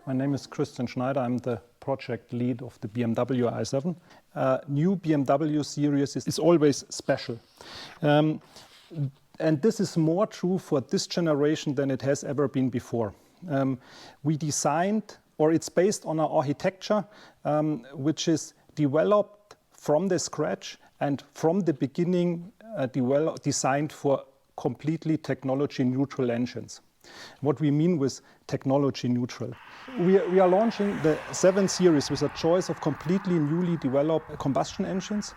My name is Christian Schneider. I'm the project lead of the BMW i7. New BMW series is always special. And this is more true for this generation than it has ever been before. We designed, or it's based on an architecture which is developed from the scratch and from the beginning designed for completely technology neutral engines. What we mean with technology neutral. We are launching the 7 Series with a choice of completely newly developed combustion engines,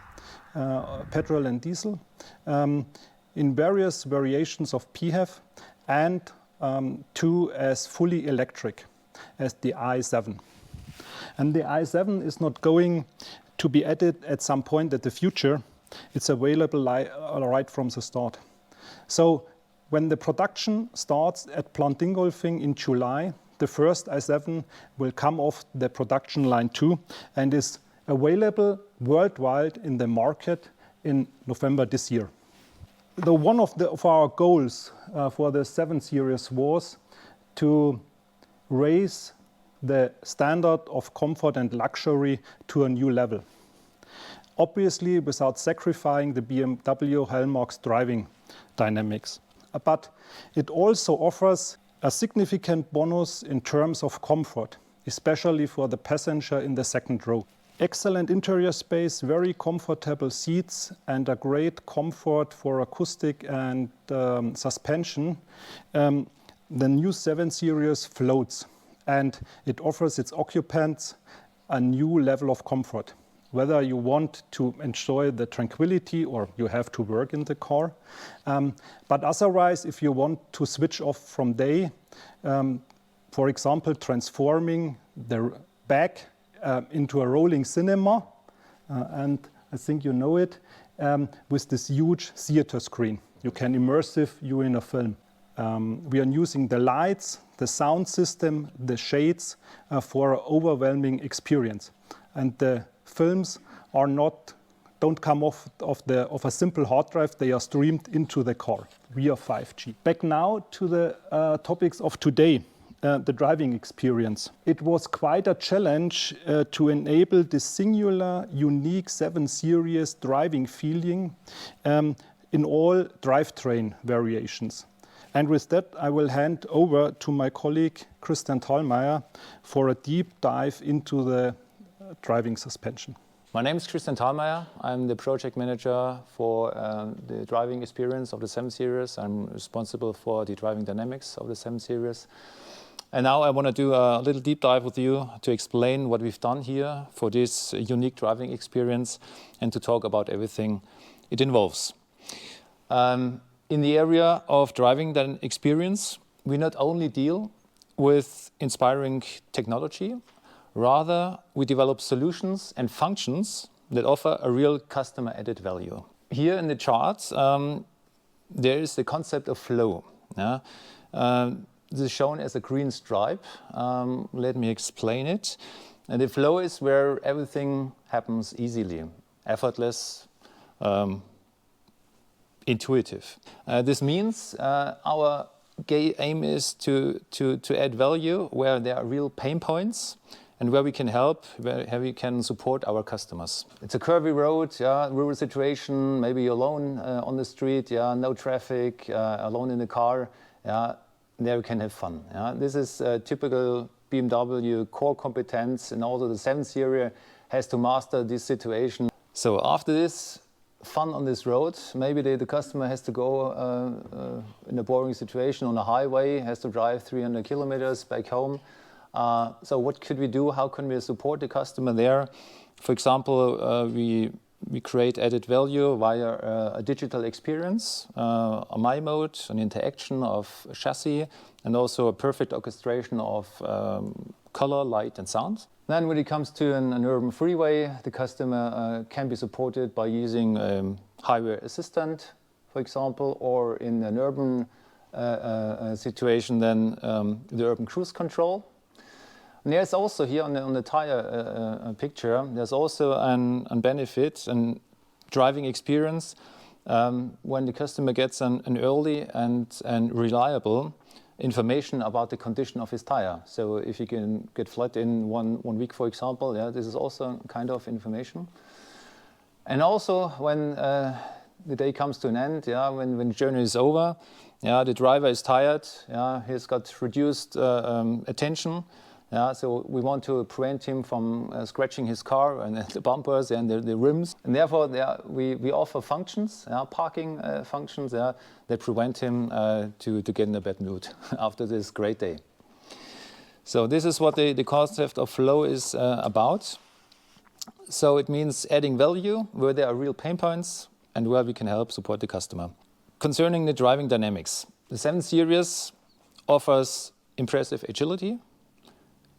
petrol and diesel, in various variations of PHEV, and 2 as fully electric, as the i7. And the i7 is not going to be added at some point at the future. It's available right from the start. So when the production starts at Plant Dingolfing in July, the first i7 will come off the production line 2 and is available worldwide in the market in November this year. One of our goals for the 7 Series was to raise the standard of comfort and luxury to a new level. Obviously, without sacrificing the BMW hallmarks driving dynamics. But it also offers a significant bonus in terms of comfort, especially for the passenger in the second row. Excellent interior space, very comfortable seats, and a great comfort for acoustic and suspension. The new 7 Series floats, and it offers its occupants a new level of comfort. Whether you want to enjoy the tranquility or you have to work in the car. But otherwise, if you want to switch off from day, for example, transforming the back into a rolling cinema, and I think you know it, with this huge theater screen. You can immersive you in a film. We are using the lights, the sound system, the shades for an overwhelming experience. And the films don't come off of a simple hard drive, they are streamed into the car via 5G. Back now to the topics of today, the driving experience. It was quite a challenge to enable the singular, unique 7 Series driving feeling in all drivetrain variations. And with that, I will hand over to my colleague Christian Thalmeier for a deep dive into the driving suspension. My name is Christian Thalmeier. I'm the project manager for the driving experience of the 7 Series. I'm responsible for the driving dynamics of the 7 Series. And now I want to do a little deep dive with you to explain what we've done here for this unique driving experience and to talk about everything it involves. In the area of driving experience, we not only deal with inspiring technology, rather, we develop solutions and functions that offer a real customer added value. Here in the charts, there is the concept of flow. Yeah? This is shown as a green stripe. Let me explain it. And the flow is where everything happens easily, effortless, intuitive. This means our aim is to add value where there are real pain points and where we can help, where we can support our customers. It's a curvy road, yeah, rural situation, maybe alone on the street, yeah, no traffic, alone in the car, yeah, there we can have fun. Yeah. This is a typical BMW core competence, and also the 7 Series has to master this situation. So after this fun on this road, maybe the customer has to go in a boring situation on a highway, has to drive 300 kilometers back home. So what could we do? How can we support the customer there? For example, we create added value via a digital experience, a My Mode, an interaction of chassis, and also a perfect orchestration of color, light, and sound. Then when it comes to an urban freeway, the customer can be supported by using highway assistant, for example, or in an urban situation, then the urban cruise control. And there's also here on the tire picture, there's also a benefit and driving experience when the customer gets an early and reliable information about the condition of his tire. So if you can get flat in one week, for example, yeah, this is also kind of information. And also when the day comes to an end, yeah, when the journey is over, yeah, the driver is tired, yeah, he's got reduced attention. Yeah, so we want to prevent him from scratching his car and the bumpers and the rims. And therefore, we offer functions, parking functions, that prevent him to get in a bad mood after this great day. So this is what the concept of flow is about. So it means adding value where there are real pain points and where we can help support the customer. Concerning the driving dynamics, the 7 Series offers impressive agility,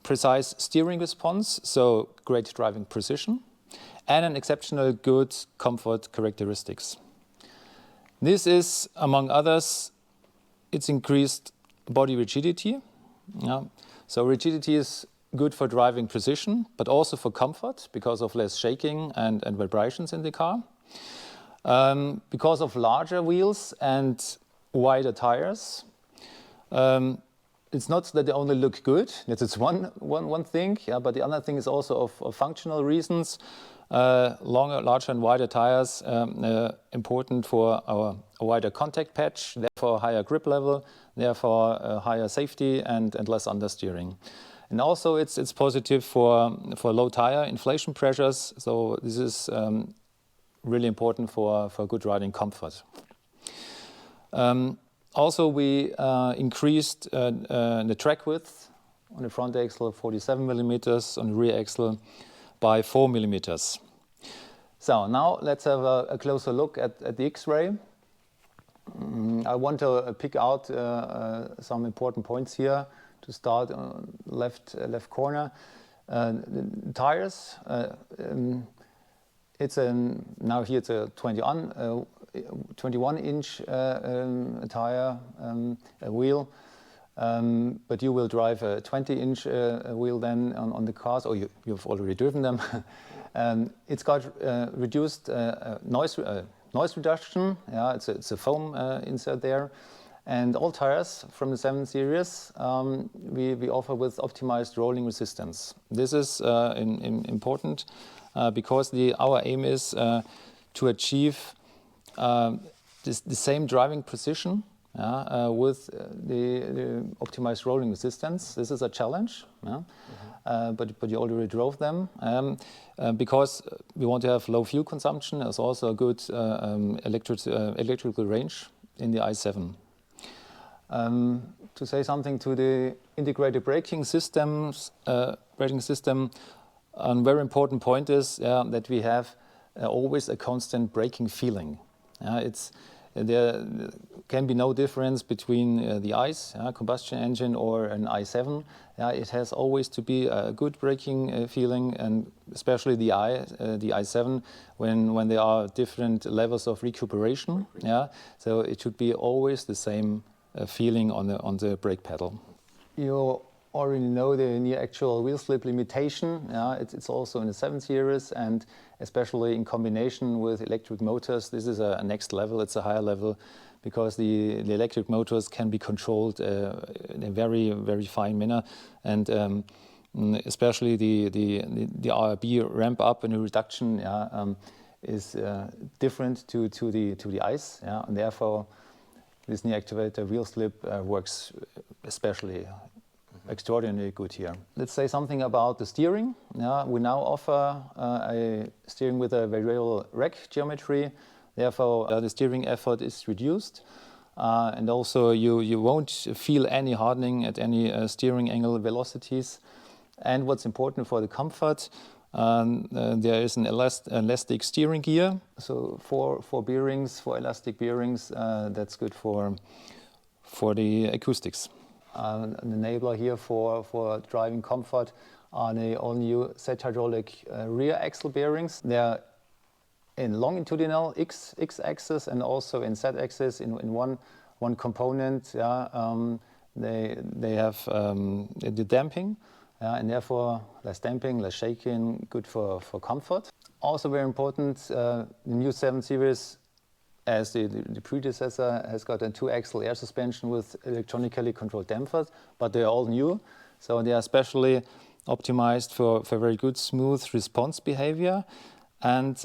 precise steering response, so great driving precision, and an exceptional good comfort characteristics. This is, among others, its increased body rigidity. Yeah. So rigidity is good for driving precision, but also for comfort because of less shaking and vibrations in the car. Because of larger wheels and wider tires, it's not that they only look good. That's one thing, yeah, but the other thing is also of functional reasons. Longer, larger and wider tires important for a wider contact patch, therefore higher grip level, therefore higher safety and less understeering. And also it's positive for low tire inflation pressures, so this is really important for good riding comfort. Also, we increased the track width on the front axle 47 millimeters, on the rear axle by 4 millimeters. So now let's have a closer look at the X-ray. I want to pick out some important points here. To start on left corner, the tires. Now here it's a 21-inch tire wheel, but you will drive a 20-inch wheel then on the cars, or you've already driven them. It's got reduced noise reduction. Yeah, it's a foam insert there. And all tires from the 7 Series we offer with optimized rolling resistance. This is important because our aim is to achieve the same driving precision with the optimized rolling resistance. This is a challenge, but you already drove them. Because we want to have low fuel consumption, there's also a good electrical range in the i7. To say something to the integrated braking system, a very important point is that we have always a constant braking feeling. There can be no difference between the ICE combustion engine or an i7. It has always to be a good braking feeling, and especially the i7 when there are different levels of recuperation. So it should be always the same feeling on the brake pedal. You already know the near actual wheel slip limitation. It's also in the 7 Series, and especially in combination with electric motors, this is a next level. It's a higher level because the electric motors can be controlled in a very, very fine manner, and especially the RRB ramp up and the reduction is different to the ICE, and therefore this near actuator wheel slip works especially extraordinarily good here. Let's say something about the steering. We now offer a steering with a variable rack geometry. Therefore, the steering effort is reduced. And also you won't feel any hardening at any steering angle velocities. And what's important for the comfort, there is an elastic steering gear. So for bearings, for elastic bearings, that's good for the acoustics. An enabler here for driving comfort are the all-new Z-hydraulic rear axle bearings. They're in longitudinal X-axis and also in Z-axis in one component. They have the damping. And therefore, less damping, less shaking, good for comfort. Also very important, the new 7 Series as the predecessor has got a 2-axle air suspension with electronically controlled dampers, but they're all new. So they are specially optimized for very good smooth response behavior and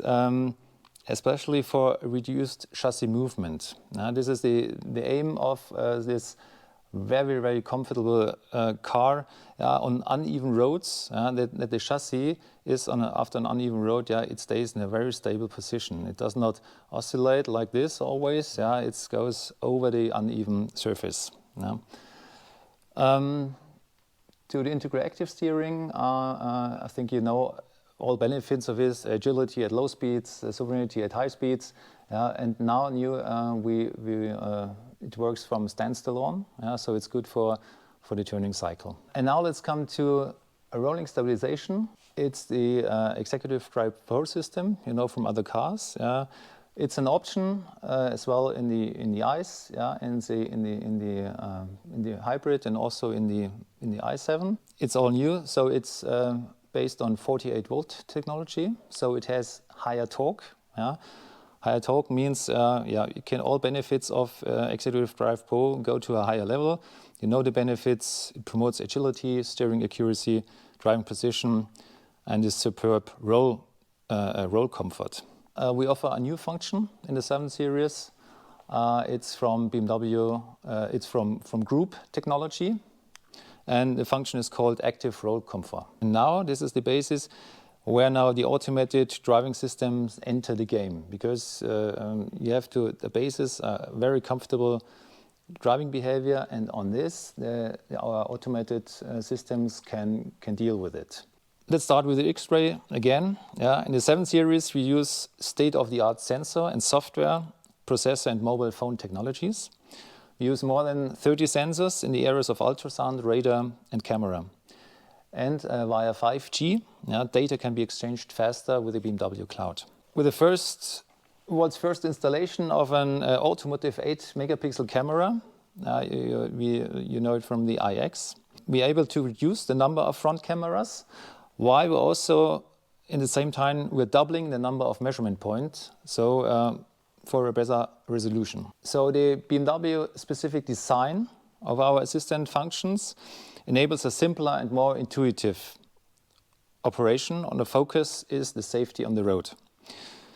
especially for reduced chassis movement. This is the aim of this very comfortable car on uneven roads, that the chassis is after an uneven road, it stays in a very stable position. It does not oscillate like this always. It goes over the uneven surface. To the interactive steering, I think you know all benefits of this: agility at low speeds, sovereignty at high speeds, and now new it works from standstill on, so it's good for the turning cycle. And now let's come to a rolling stabilization. It's the executive drive power system, you know, from other cars. It's an option as well in the ICE, in the hybrid, and also in the i7. It's all new, so it's based on 48-volt technology, so it has higher torque. Higher torque means you can all benefits of executive drive Pro go to a higher level. You know the benefits. It promotes agility, steering accuracy, driving precision, and is superb roll comfort. We offer a new function in the 7 Series. It's from BMW. It's from Group technology, and the function is called Active Roll Comfort. And now this is the basis where now the automated driving systems enter the game, because you have the basis very comfortable driving behavior, and on this our automated systems can deal with it. Let's start with the X-ray again. In the 7 Series we use state-of-the-art sensor and software, processor and mobile phone technologies. We use more than 30 sensors in the areas of ultrasound, radar and camera. And via 5G, data can be exchanged faster with the BMW Cloud. With the world's first installation of an automotive 8-megapixel camera, you know it from the iX, we're able to reduce the number of front cameras, while we're also, in the same time, we're doubling the number of measurement points, so for a better resolution. So the BMW specific design of our assistant functions enables a simpler and more intuitive operation. On the focus is the safety on the road.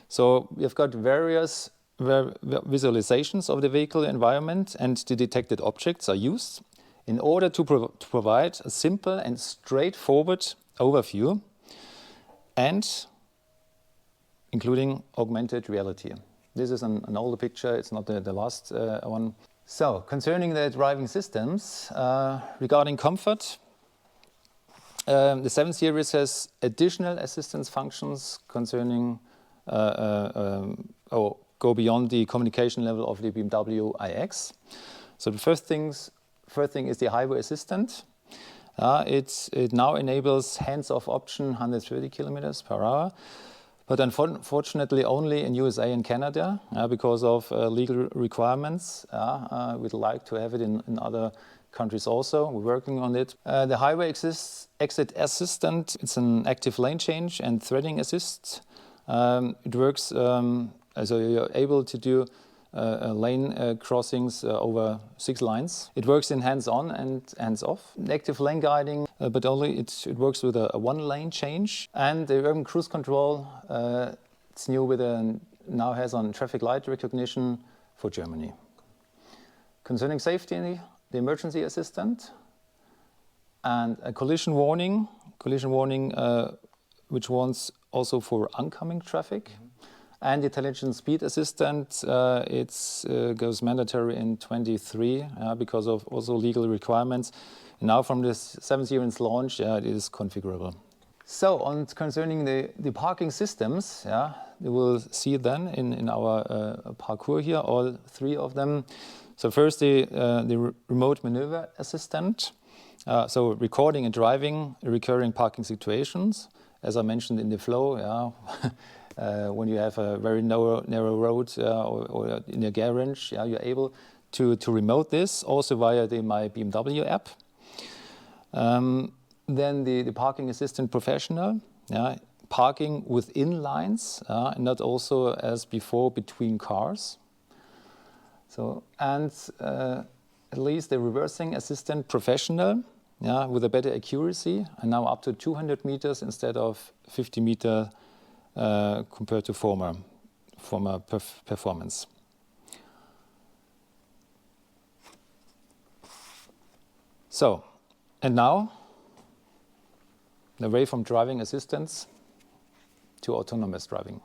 So we've got various visualizations of the vehicle environment, and the detected objects are used in order to provide a simple and straightforward overview, and including augmented reality. This is an older picture, it's not the last one. So, concerning the driving systems, regarding comfort, the 7 Series has additional assistance functions concerning or go beyond the communication level of the BMW iX. So the first thing is the highway assistant. It now enables hands-off option 130 kilometers per hour. But unfortunately only in USA and Canada because of legal requirements. We'd like to have it in other countries also. We're working on it. The highway exit assistant, it's an active lane change and threading assist. It works, so you're able to do lane crossings over 6 lines. It works in hands-on and hands-off. Active lane guiding, but only it works with a 1-lane change. And the urban cruise control, it's new with now has on traffic light recognition for Germany. Concerning safety, the emergency assistant and a collision warning, which warns also for oncoming traffic. And the intelligent speed assistant, it goes mandatory in 23 because of also legal requirements. Now from this 7 Series launch, it is configurable. So concerning the parking systems, you will see then in our parkour here, all 3 of them. So first the remote maneuver assistant, so recording and driving recurring parking situations, as I mentioned in the flow. When you have a very narrow road or in a garage, you're able to remote this also via the My BMW app. Then the parking assistant professional, parking within lines, and not also as before between cars. So, and at least the reversing assistant professional, yeah, with a better accuracy, and now up to 200 meters instead of 50 meters compared to former performance. So, and now the way from driving assistance to autonomous driving.